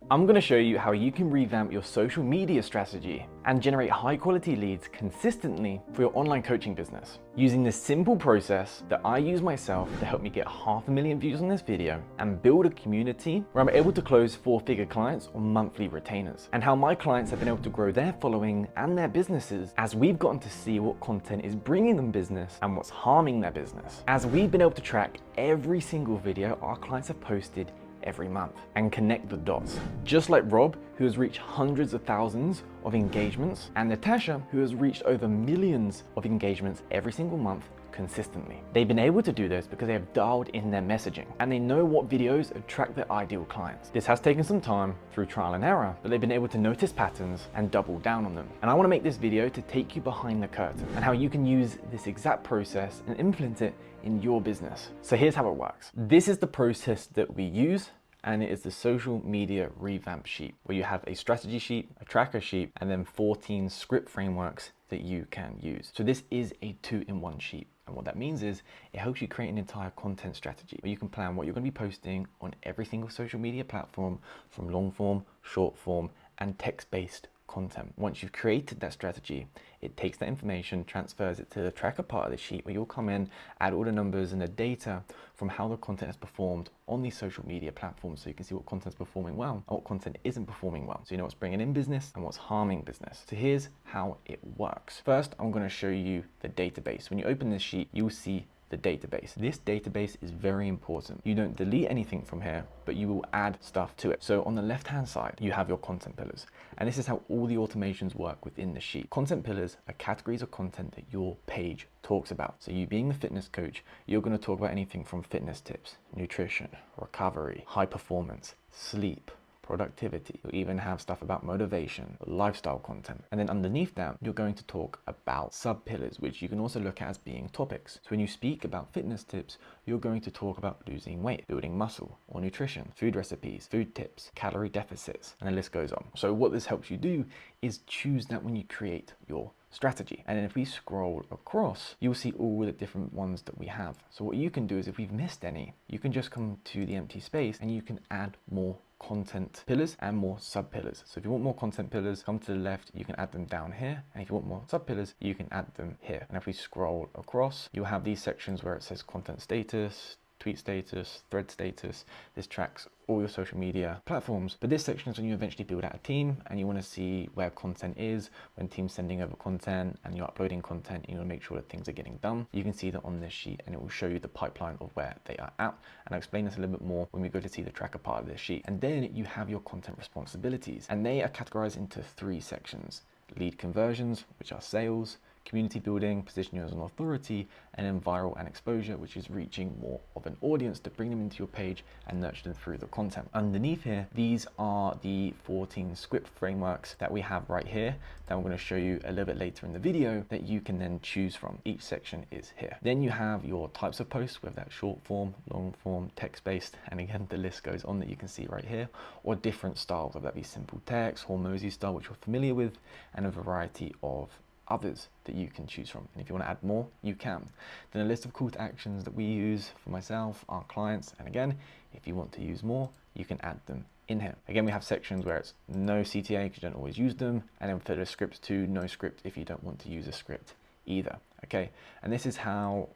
I'm going to show you how you can revamp your social media strategy and generate high quality leads consistently for your online coaching business using this simple process that I use myself to help me get 500,000 views on this video and build a community where I'm able to close 4-figure clients or monthly retainers, and how my clients have been able to grow their following and their businesses as we've gotten to see what content is bringing them business and what's harming their business, as we've been able to track every single video our clients have posted every month and connect the dots. Just like Rob, who has reached hundreds of thousands of engagements, and Natasha, who has reached over millions of engagements every single month consistently. They've been able to do this because they have dialed in their messaging and they know what videos attract their ideal clients. This has taken some time through trial and error, but they've been able to notice patterns and double down on them. And I want to make this video to take you behind the curtain and how you can use this exact process and implement it in your business. So here's how it works. This is the process that we use, and it is the social media revamp sheet, where you have a strategy sheet, a tracker sheet, and then 14 script frameworks that you can use. So this is a 2-in-1 sheet. And what that means is it helps you create an entire content strategy where you can plan what you're going to be posting on every single social media platform, from long form, short form, and text-based content. Once you've created that strategy, it takes that information, transfers it to the tracker part of the sheet, where you'll come in, add all the numbers and the data from how the content has performed on these social media platforms, so you can see what content's performing well and what content isn't performing well, so you know what's bringing in business and what's harming business. So here's how it works. First, I'm going to show you the database. When you open this sheet, you'll see the database. This database is very important. You don't delete anything from here, but you will add stuff to it. So on the left-hand side, you have your content pillars. And this is how all the automations work within the sheet. Content pillars are categories of content that your page talks about. So you being the fitness coach, you're going to talk about anything from fitness tips, nutrition, recovery, high performance, sleep, productivity. You'll even have stuff about motivation, lifestyle content. And then underneath that, you're going to talk about sub pillars, which you can also look at as being topics. So when you speak about fitness tips, you're going to talk about losing weight, building muscle, or nutrition, food recipes, food tips, calorie deficits, and the list goes on. So what this helps you do is choose that when you create your strategy. And then if we scroll across, you'll see all the different ones that we have. So what you can do is, if we've missed any, you can just come to the empty space and you can add more content pillars and more sub pillars. So if you want more content pillars, come to the left, you can add them down here. And if you want more sub pillars, you can add them here. And if we scroll across, you'll have these sections where it says content status, tweet status, thread status. This tracks all your social media platforms. But this section is when you eventually build out a team and you want to see where content is, when teams sending over content and you're uploading content, you want to make sure that things are getting done. You can see that on this sheet, and it will show you the pipeline of where they are at. And I'll explain this a little bit more when we go to see the tracker part of this sheet. And then you have your content responsibilities, and they are categorized into 3 sections: lead conversions, which are sales; community building, position you as an authority; and then viral and exposure, which is reaching more of an audience to bring them into your page and nurture them through the content. Underneath here, these are the 14 script frameworks that we have right here that I'm going to show you a little bit later in the video, that you can then choose from. Each section is here. Then you have your types of posts, whether that's short form, long form, text-based, and again, the list goes on that you can see right here, or different styles, whether that be simple text, Hormozy style, which you're familiar with, and a variety of others that you can choose from. And if you want to add more, you can. Then a list of call to actions that we use for myself, our clients, and again, if you want to use more, you can add them in here. Again, we have sections where it's no CTA because you don't always use them, and then for the scripts too, no script if you don't want to use a script either. Okay, and this is how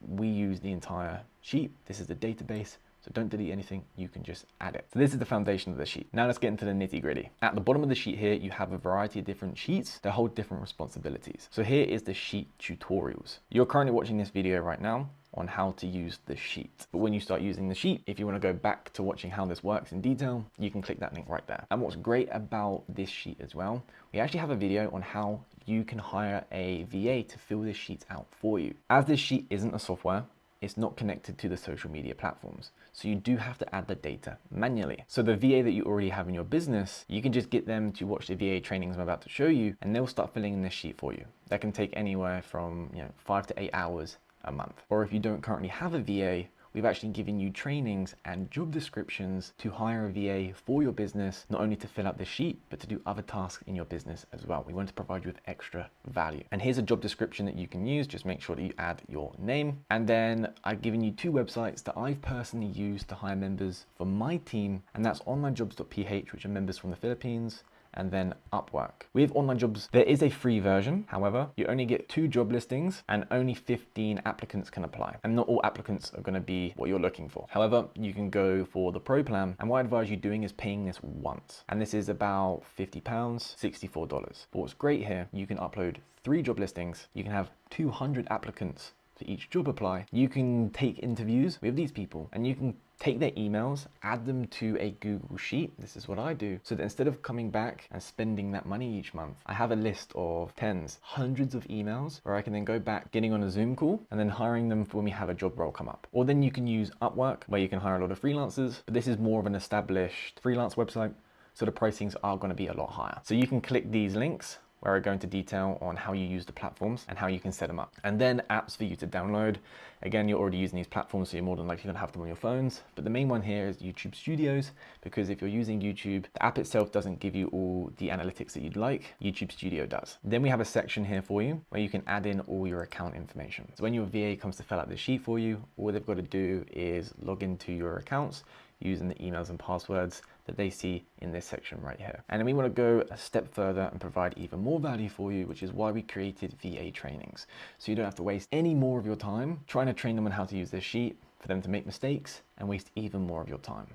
we use the entire sheet. This is the database. So don't delete anything, you can just add it. So this is the foundation of the sheet. Now let's get into the nitty gritty. At the bottom of the sheet here, you have a variety of different sheets that hold different responsibilities. So here is the sheet tutorials. You're currently watching this video right now on how to use the sheet. But when you start using the sheet, if you want to go back to watching how this works in detail, you can click that link right there. And what's great about this sheet as well, we actually have a video on how you can hire a VA to fill this sheet out for you. As this sheet isn't a software, it's not connected to the social media platforms. So you do have to add the data manually. So the VA that you already have in your business, you can just get them to watch the VA trainings I'm about to show you, and they'll start filling in this sheet for you. That can take anywhere from 5 to 8 hours a month. Or if you don't currently have a VA, we we've actually given you trainings and job descriptions to hire a VA for your business, not only to fill out the sheet, but to do other tasks in your business as well. We want to provide you with extra value. And here's a job description that you can use. Just make sure that you add your name. And then I've given you 2 websites that I've personally used to hire members for my team, and that's onlinejobs.ph, which are members from the Philippines, and then Upwork. With Online Jobs, there is a free version. However, you only get 2 job listings and only 15 applicants can apply. And not all applicants are gonna be what you're looking for. However, you can go for the Pro plan. And what I advise you doing is paying this once. And this is about £50, $64. But what's great here, you can upload 3 job listings. You can have 200 applicants to each job apply. You can take interviews with these people and you can take their emails, add them to a Google Sheet. This is what I do. So that instead of coming back and spending that money each month, I have a list of tens, hundreds of emails where I can then go back, getting on a Zoom call and then hiring them for when we have a job role come up. Or then you can use Upwork, where you can hire a lot of freelancers, but this is more of an established freelance website. So the pricings are gonna be a lot higher. So you can click these links where I go into detail on how you use the platforms and how you can set them up. And then apps for you to download. Again, you're already using these platforms, so you're more than likely gonna have them on your phones. But the main one here is YouTube Studios, because if you're using YouTube, the app itself doesn't give you all the analytics that you'd like, YouTube Studio does. Then we have a section here for you where you can add in all your account information. So when your VA comes to fill out this sheet for you, all they've got to do is log into your accounts using the emails and passwords that they see in this section right here. And then we want to go a step further and provide even more value for you, which is why we created VA trainings. So you don't have to waste any more of your time trying to train them on how to use this sheet, for them to make mistakes and waste even more of your time.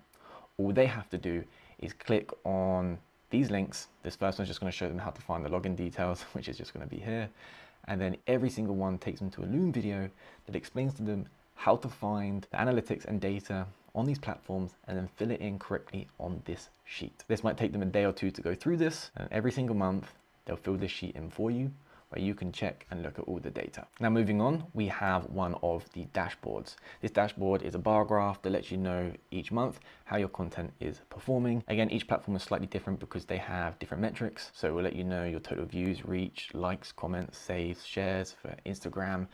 All they have to do is click on these links. This first one's just going to show them how to find the login details, which is just going to be here. And then every single one takes them to a Loom video that explains to them how to find the analytics and data on these platforms and then fill it in correctly on this sheet. This might take them a day or 2 to go through this, and every single month they'll fill this sheet in for you where you can check and look at all the data. Now moving on, we have one of the dashboards. This dashboard is a bar graph that lets you know each month how your content is performing. Again, each platform is slightly different because they have different metrics. So we'll let you know your total views, reach, likes, comments, saves, shares for Instagram,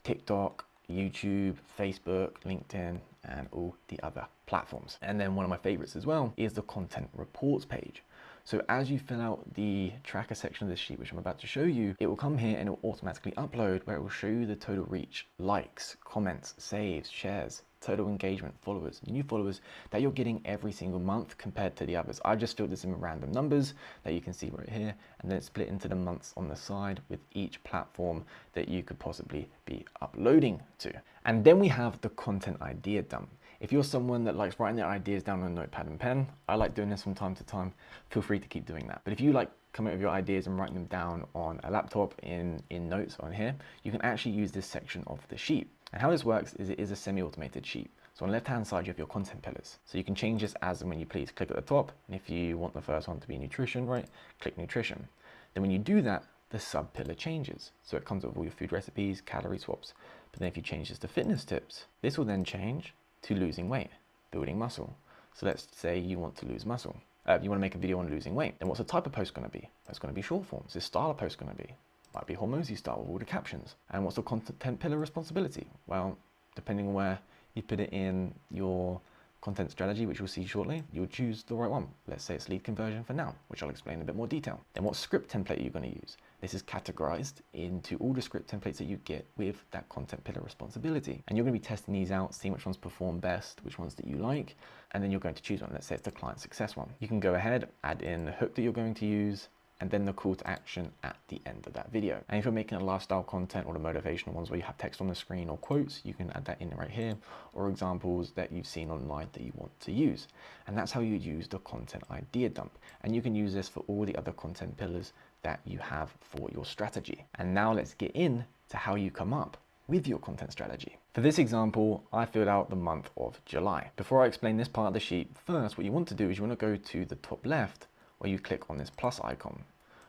TikTok, YouTube, Facebook, LinkedIn, and all the other platforms. And then one of my favorites as well is the content reports page. So as you fill out the tracker section of this sheet, which I'm about to show you, it will come here and it will automatically upload where it will show you the total reach, likes, comments, saves, shares, total engagement, followers, new followers that you're getting every single month compared to the others. I just filled this in with random numbers that you can see right here, and then it's split into the months on the side with each platform that you could possibly be uploading to. And then we have the content idea dump. If you're someone that likes writing their ideas down on a notepad and pen, I like doing this from time to time, feel free to keep doing that. But if you like coming up with your ideas and writing them down on a laptop in notes on here, you can actually use this section of the sheet. And how this works is it is a semi-automated sheet. So on the left-hand side, you have your content pillars. So you can change this as and when you please. Click at the top, and if you want the first one to be nutrition, right, click nutrition. Then when you do that, the sub-pillar changes. So it comes up with all your food recipes, calorie swaps. But then if you change this to fitness tips, this will then change to losing weight, building muscle. So let's say you want to lose muscle. You want to make a video on losing weight. Then what's the type of post going to be? It's going to be short forms. This style of post going to be? Might be Hormozy style with all the captions. And what's the content pillar responsibility? Well, depending on where you put it in your content strategy, which you'll see shortly, you'll choose the right one. Let's say it's lead conversion for now, which I'll explain in a bit more detail. Then what script template are you going to use? This is categorized into all the script templates that you get with that content pillar responsibility. And you're going to be testing these out, seeing which ones perform best, which ones that you like, and then you're going to choose one. Let's say it's the client success one. You can go ahead, add in the hook that you're going to use, and then the call to action at the end of that video. And if you're making a lifestyle content or the motivational ones where you have text on the screen or quotes, you can add that in right here, or examples that you've seen online that you want to use. And that's how you use the content idea dump. And you can use this for all the other content pillars that you have for your strategy. And now let's get in to how you come up with your content strategy. For this example, I filled out the month of July. Before I explain this part of the sheet, first what you want to do is you want to go to the top left where you click on this plus icon.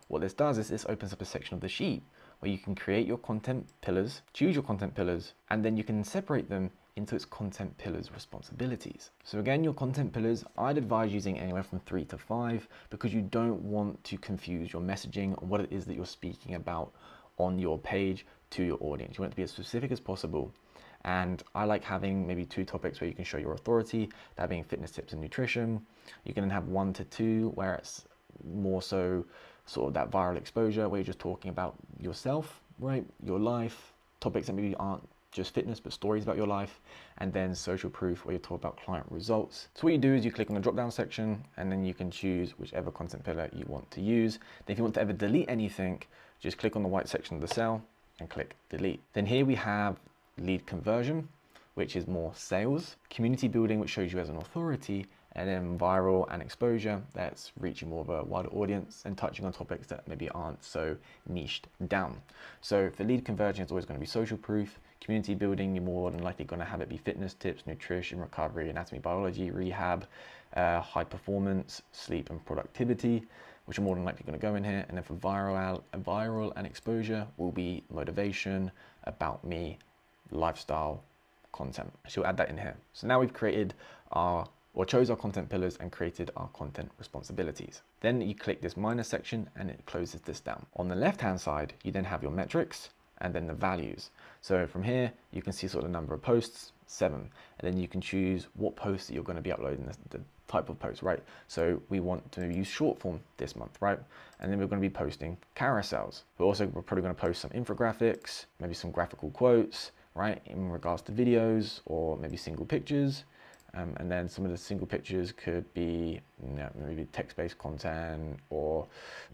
What this does is this opens up a section of the sheet where you can create your content pillars, choose your content pillars, and then you can separate them into its content pillars responsibilities. So again, your content pillars, I'd advise using anywhere from 3 to 5 because you don't want to confuse your messaging on what it is that you're speaking about on your page to your audience. You want it to be as specific as possible. And I like having maybe 2 topics where you can show your authority, that being fitness tips and nutrition. You can then have 1 to 2 where it's more so sort of that viral exposure where you're just talking about yourself, right? Your life, topics that maybe aren't just fitness, but stories about your life, and then social proof where you talk about client results. So what you do is you click on the drop down section and then you can choose whichever content pillar you want to use. Then if you want to ever delete anything, just click on the white section of the cell and click delete. Then here we have lead conversion, which is more sales, community building, which shows you as an authority, and then viral and exposure, that's reaching more of a wider audience and touching on topics that maybe aren't so niched down. So for lead conversion, it's always going to be social proof. Community building, you're more than likely going to have it be fitness tips, nutrition, recovery, anatomy, biology, rehab, high performance, sleep and productivity, which are more than likely going to go in here. And then for viral and exposure will be motivation, about me, lifestyle, content. So we'll add that in here. So now we've created chose our content pillars and created our content responsibilities. Then you click this minus section and it closes this down. On the left-hand side, you then have your metrics and then the values. So from here, you can see sort of the number of posts, 7. And then you can choose what posts that you're going to be uploading, the type of post, right? So we want to use short form this month, right? And then we're going to be posting carousels. We're probably going to post some infographics, maybe some graphical quotes, right? In regards to videos or maybe single pictures. And then some of the single pictures could be maybe text-based content or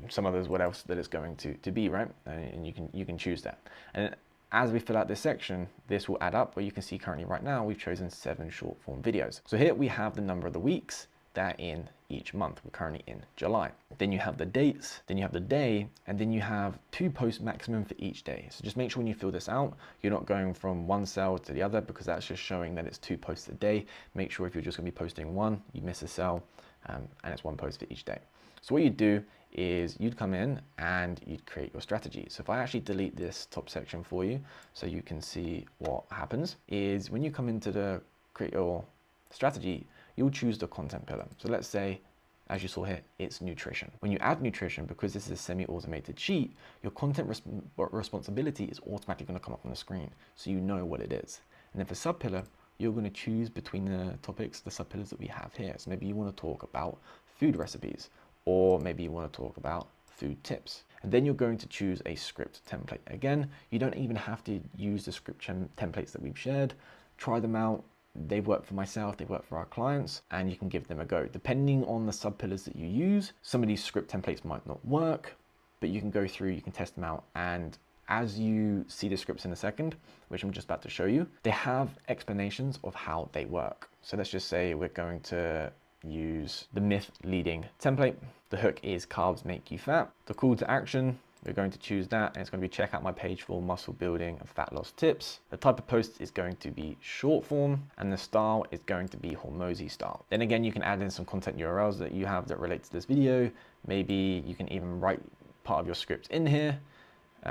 some others, what else that it's going to be, right? And you can choose that. And as we fill out this section, this will add up where you can see currently right now, we've chosen 7 short form videos. So here we have the number of the weeks that are in each month. We're currently in July. Then you have the dates, then you have the day, and then you have 2 posts maximum for each day. So just make sure when you fill this out, you're not going from one cell to the other because that's just showing that it's 2 posts a day. Make sure if you're just gonna be posting 1, you miss a cell, and it's 1 post for each day. So what you'd do is you'd come in and you'd create your strategy. So if I actually delete this top section for you, so you can see what happens, is when you come into the create your strategy, you'll choose the content pillar. So let's say, as you saw here, it's nutrition. When you add nutrition, because this is a semi-automated sheet, your content responsibility is automatically going to come up on the screen, so you know what it is. And then for sub-pillar, you're going to choose between the topics, the sub-pillars that we have here. So maybe you want to talk about food recipes, or maybe you want to talk about food tips. And then you're going to choose a script template. Again, you don't even have to use the script templates that we've shared. Try them out. They've worked for myself, they've worked for our clients, and you can give them a go. Depending on the sub-pillars that you use, some of these script templates might not work, but you can go through, you can test them out. And as you see the scripts in a second, which I'm just about to show you, they have explanations of how they work. So let's just say we're going to use the myth leading template. The hook is carbs make you fat. The call to action, we're going to choose that, and it's going to be check out my page for muscle building and fat loss tips. The type of post is going to be short form, and the style is going to be Hormozi style. Then again, you can add in some content URLs that you have that relate to this video. Maybe you can even write part of your script in here.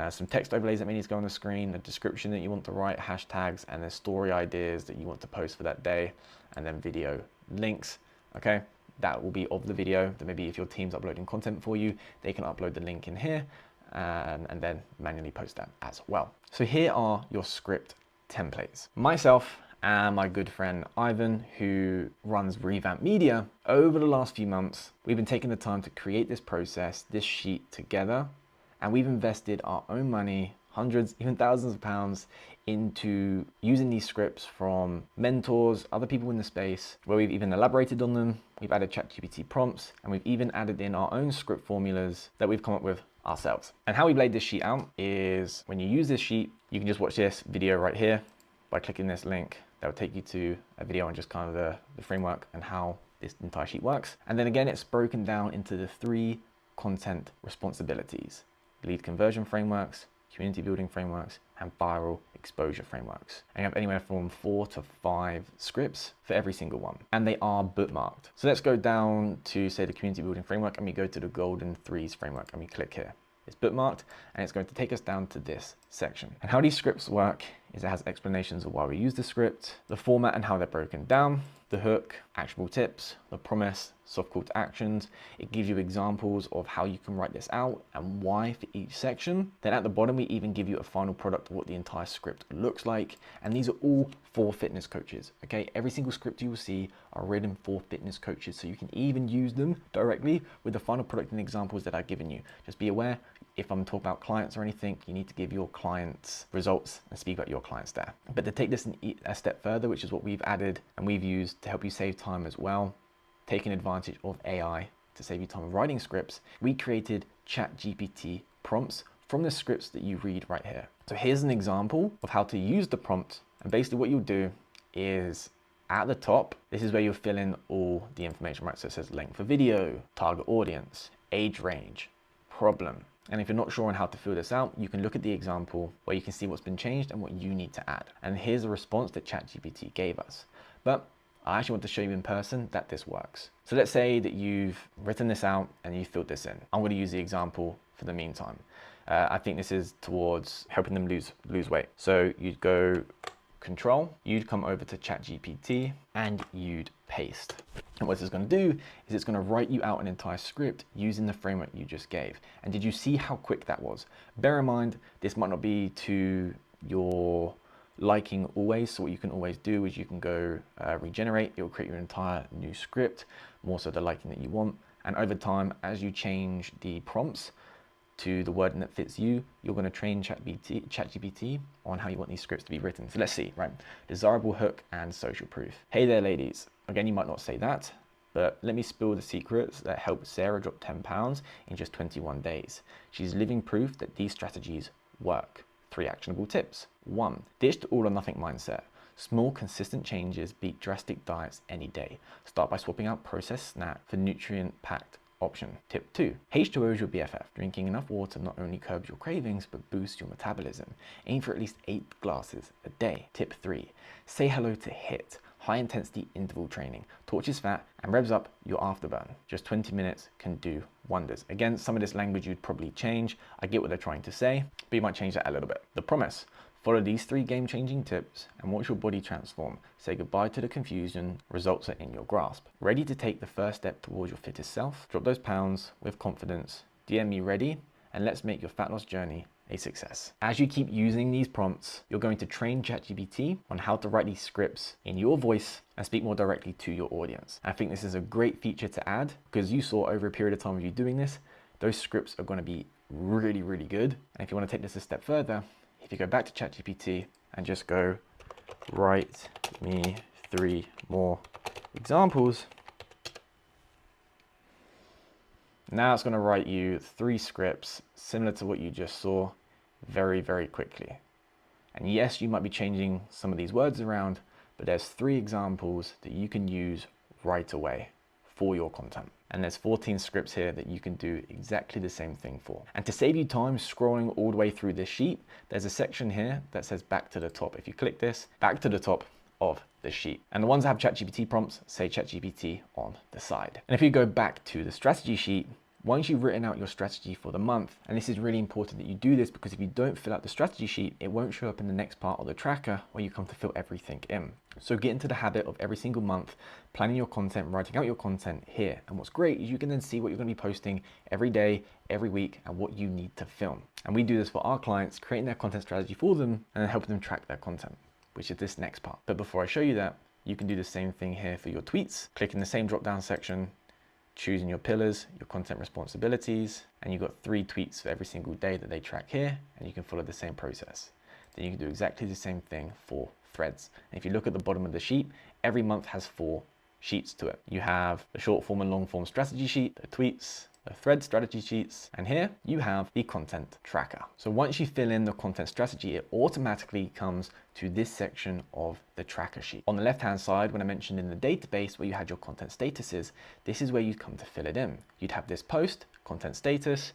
Some text overlays that may need to go on the screen, a description that you want to write, hashtags, and then story ideas that you want to post for that day, and then video links, okay? That will be of the video, that maybe if your team's uploading content for you, they can upload the link in here. And then manually post that as well. So here are your script templates. Myself and my good friend Ivan, who runs Revamp Media, over the last few months, we've been taking the time to create this process, this sheet together, and we've invested our own money, hundreds, even thousands of pounds, into using these scripts from mentors, other people in the space, where we've even elaborated on them. We've added ChatGPT prompts, and we've even added in our own script formulas that we've come up with ourselves. And how we laid this sheet out is when you use this sheet, you can just watch this video right here by clicking this link. That will take you to a video on just kind of the framework and how this entire sheet works. And then again, it's broken down into the 3 content responsibilities: lead conversion frameworks, community building frameworks, and viral exposure frameworks. And you have anywhere from 4 to 5 scripts for every single one. And they are bookmarked. So let's go down to, say, the community building framework, and we go to the golden 3s framework, and we click here. It's bookmarked, and it's going to take us down to this section. And how these scripts work is it has explanations of why we use the script, the format and how they're broken down, the hook, actionable tips, the promise, soft call to actions. It gives you examples of how you can write this out and why for each section. Then at the bottom, we even give you a final product of what the entire script looks like. And these are all for fitness coaches, okay? Every single script you will see are written for fitness coaches, so you can even use them directly with the final product and examples that I've given you. Just be aware, if I'm talking about clients or anything, you need to give your clients results and speak about your clients there. But to take this a step further, which is what we've added and we've used to help you save time as well, taking advantage of AI to save you time writing scripts, we created ChatGPT prompts from the scripts that you read right here. So here's an example of how to use the prompt. And basically what you'll do is at the top, this is where you'll fill in all the information, right? So it says length of video, target audience, age range, problem. And if you're not sure on how to fill this out, you can look at the example where you can see what's been changed and what you need to add. And here's the response that ChatGPT gave us. But I actually want to show you in person that this works. So let's say that you've written this out and you filled this in. I'm going to use the example for the meantime. I think this is towards helping them lose weight. So you'd go Control, you'd come over to ChatGPT and you'd paste. And what this is going to do is it's going to write you out an entire script using the framework you just gave. And did you see how quick that was? Bear in mind, this might not be to your liking always. So what you can always do is you can go regenerate. It will create your entire new script, more so the liking that you want. And over time, as you change the prompts to the wording that fits you, you're going to train ChatGPT on how you want these scripts to be written. So let's see, right? Desirable hook and social proof. Hey there, ladies. Again, you might not say that, but let me spill the secrets that helped Sarah drop 10 pounds in just 21 days. She's living proof that these strategies work. 3 actionable tips. 1, ditch the all or nothing mindset. Small, consistent changes beat drastic diets any day. Start by swapping out processed snack for nutrient-packed option. Tip 2, H2O is your BFF. Drinking enough water not only curbs your cravings, but boosts your metabolism. Aim for at least 8 glasses a day. Tip 3, say hello to HIIT, high intensity interval training. Torches fat and revs up your afterburn. Just 20 minutes can do wonders. Again, some of this language you'd probably change. I get what they're trying to say, but you might change that a little bit. The promise. Follow these 3 game-changing tips and watch your body transform. Say goodbye to the confusion, results are in your grasp. Ready to take the first step towards your fittest self? Drop those pounds with confidence, DM me ready, and let's make your fat loss journey a success. As you keep using these prompts, you're going to train ChatGPT on how to write these scripts in your voice and speak more directly to your audience. I think this is a great feature to add because you saw over a period of time of you doing this, those scripts are going to be really, really good. And if you want to take this a step further, if you go back to ChatGPT and just go, write me 3 more examples, now it's going to write you 3 scripts similar to what you just saw very, very quickly. And yes, you might be changing some of these words around, but there's 3 examples that you can use right away for your content. And there's 14 scripts here that you can do exactly the same thing for. And to save you time scrolling all the way through this sheet, there's a section here that says back to the top. If you click this, back to the top of the sheet. And the ones that have ChatGPT prompts say ChatGPT on the side. And if you go back to the strategy sheet, once you've written out your strategy for the month, and this is really important that you do this because if you don't fill out the strategy sheet, it won't show up in the next part of the tracker where you come to fill everything in. So get into the habit of every single month, planning your content, writing out your content here. And what's great is you can then see what you're going to be posting every day, every week, and what you need to film. And we do this for our clients, creating their content strategy for them and then helping them track their content, which is this next part. But before I show you that, you can do the same thing here for your tweets. Click in the same drop-down section, choosing your pillars, your content responsibilities, and you've got 3 tweets for every single day that they track here, and you can follow the same process. Then you can do exactly the same thing for threads. And if you look at the bottom of the sheet, every month has 4 sheets to it. You have the short form and long form strategy sheet, the tweets, the thread strategy sheets, and here you have the content tracker. So once you fill in the content strategy, it automatically comes to this section of the tracker sheet. On the left-hand side, when I mentioned in the database where you had your content statuses, this is where you'd come to fill it in. You'd have this post, content status,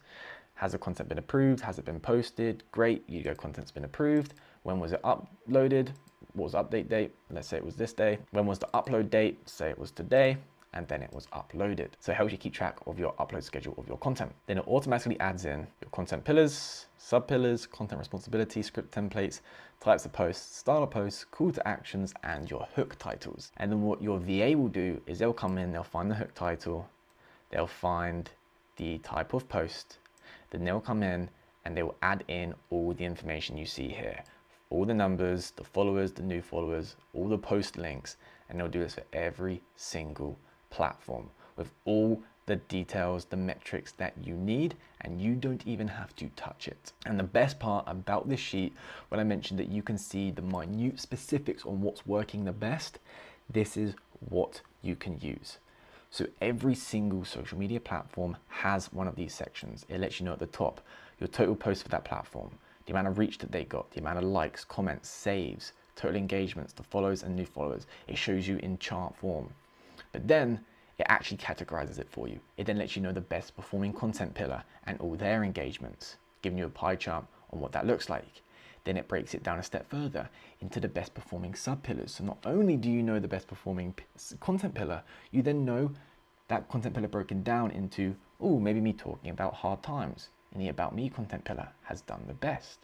has the content been approved, has it been posted, great, you go content's been approved, when was it uploaded, what was the update date, let's say it was this day, when was the upload date, say it was today, and then it was uploaded. So it helps you keep track of your upload schedule of your content. Then it automatically adds in your content pillars, sub pillars, content responsibility, script templates, types of posts, style of posts, call to actions, and your hook titles. And then what your VA will do is they'll come in, they'll find the hook title, they'll find the type of post, then they'll come in and they will add in all the information you see here. All the numbers, the followers, the new followers, all the post links, and they'll do this for every single platform with all the details, the metrics that you need, and you don't even have to touch it. And the best part about this sheet, when I mentioned that you can see the minute specifics on what's working the best, this is what you can use. So every single social media platform has one of these sections. It lets you know at the top your total posts for that platform, the amount of reach that they got, the amount of likes, comments, saves, total engagements, the follows and new followers. It shows you in chart form. But then it actually categorizes it for you. It then lets you know the best performing content pillar and all their engagements, giving you a pie chart on what that looks like. Then it breaks it down a step further into the best performing sub pillars. So not only do you know the best performing content pillar, you then know that content pillar broken down into, oh, maybe me talking about hard times. And the About Me content pillar has done the best.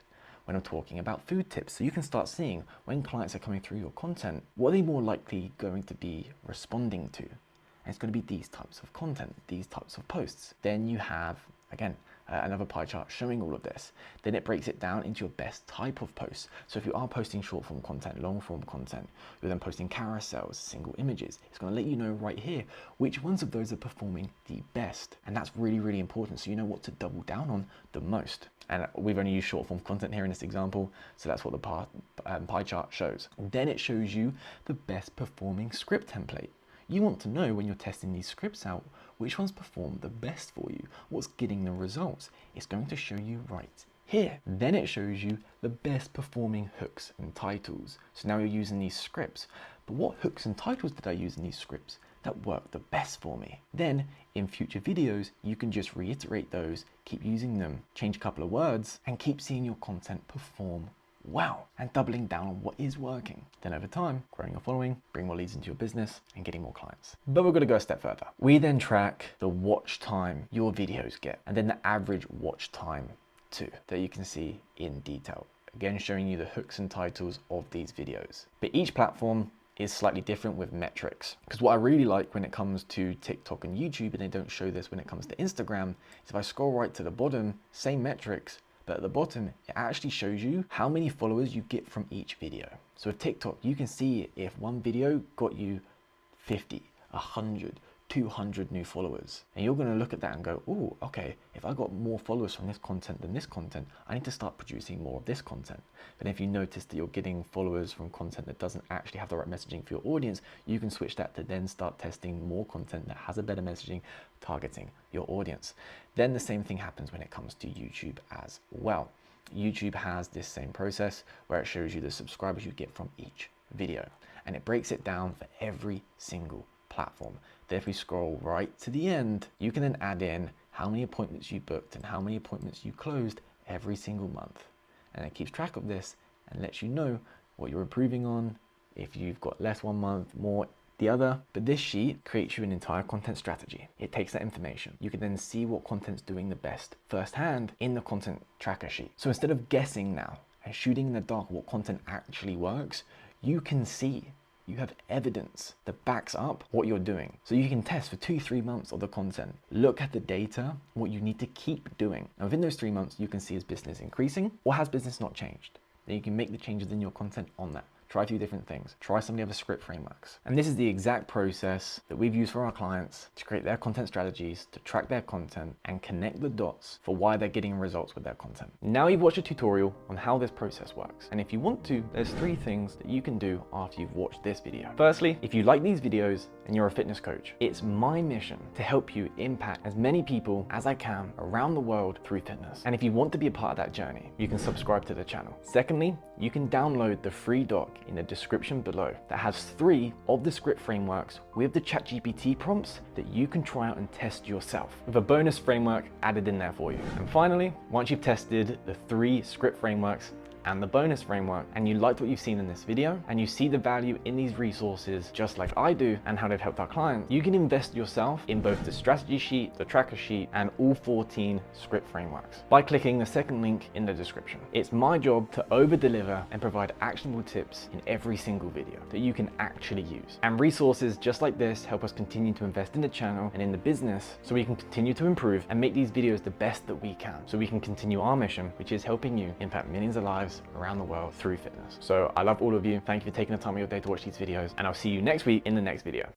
When I'm talking about food tips, so you can start seeing when clients are coming through your content, what are they more likely going to be responding to? And it's going to be these types of content, these types of posts. Then you have, again, another pie chart showing all of this. Then it breaks it down into your best type of posts. So if you are posting short form content, long form content, you're then posting carousels, single images, it's going to let you know right here which ones of those are performing the best. And that's really, really important. So you know what to double down on the most. And we've only used short form content here in this example. So that's what the pie chart shows. Then it shows you the best performing script template. You want to know when you're testing these scripts out, which ones perform the best for you, what's getting the results. It's going to show you right here. Then it shows you the best performing hooks and titles. So now you're using these scripts, but what hooks and titles did I use in these scripts that worked the best for me? Then in future videos, you can just reiterate those, keep using them, change a couple of words, and keep seeing your content perform well, and doubling down on what is working. Then over time, growing your following, bring more leads into your business and getting more clients. But we're going to go a step further. We then track the watch time your videos get, and then the average watch time too, that you can see in detail. Again, showing you the hooks and titles of these videos. But each platform is slightly different with metrics. Because what I really like when it comes to TikTok and YouTube, and they don't show this when it comes to Instagram, is if I scroll right to the bottom, same metrics, but at the bottom, it actually shows you how many followers you get from each video. So with TikTok, you can see if one video got you 50, 100, 200 new followers. And you're gonna look at that and go, oh, okay, if I got more followers from this content than this content, I need to start producing more of this content. But if you notice that you're getting followers from content that doesn't actually have the right messaging for your audience, you can switch that to then start testing more content that has a better messaging targeting your audience. Then the same thing happens when it comes to YouTube as well. YouTube has this same process where it shows you the subscribers you get from each video, and it breaks it down for every single platform. Then if we scroll right to the end, you can then add in how many appointments you booked and how many appointments you closed every single month. And it keeps track of this and lets you know what you're improving on, if you've got less one month, more the other. But this sheet creates you an entire content strategy. It takes that information. You can then see what content's doing the best firsthand in the content tracker sheet. So instead of guessing now and shooting in the dark what content actually works, you can see. You have evidence that backs up what you're doing. So you can test for 2-3 months of the content. Look at the data, what you need to keep doing. And within those 3 months, you can see is business increasing or has business not changed? Then you can make the changes in your content on that. Try a few different things. Try some of the other script frameworks. And this is the exact process that we've used for our clients to create their content strategies, to track their content and connect the dots for why they're getting results with their content. Now you've watched a tutorial on how this process works. And if you want to, there's 3 things that you can do after you've watched this video. Firstly, if you like these videos and you're a fitness coach, it's my mission to help you impact as many people as I can around the world through fitness. And if you want to be a part of that journey, you can subscribe to the channel. Secondly, you can download the free doc in the description below that has 3 of the script frameworks with the ChatGPT prompts that you can try out and test yourself, with a bonus framework added in there for you. And finally, once you've tested the 3 script frameworks and the bonus framework, and you liked what you've seen in this video, and you see the value in these resources just like I do and how they've helped our clients, you can invest yourself in both the strategy sheet, the tracker sheet, and all 14 script frameworks by clicking the second link in the description. It's my job to over-deliver and provide actionable tips in every single video that you can actually use. And resources just like this help us continue to invest in the channel and in the business so we can continue to improve and make these videos the best that we can, so we can continue our mission, which is helping you impact millions of lives around the world through fitness. So I love all of you. Thank you for taking the time of your day to watch these videos, and I'll see you next week in the next video.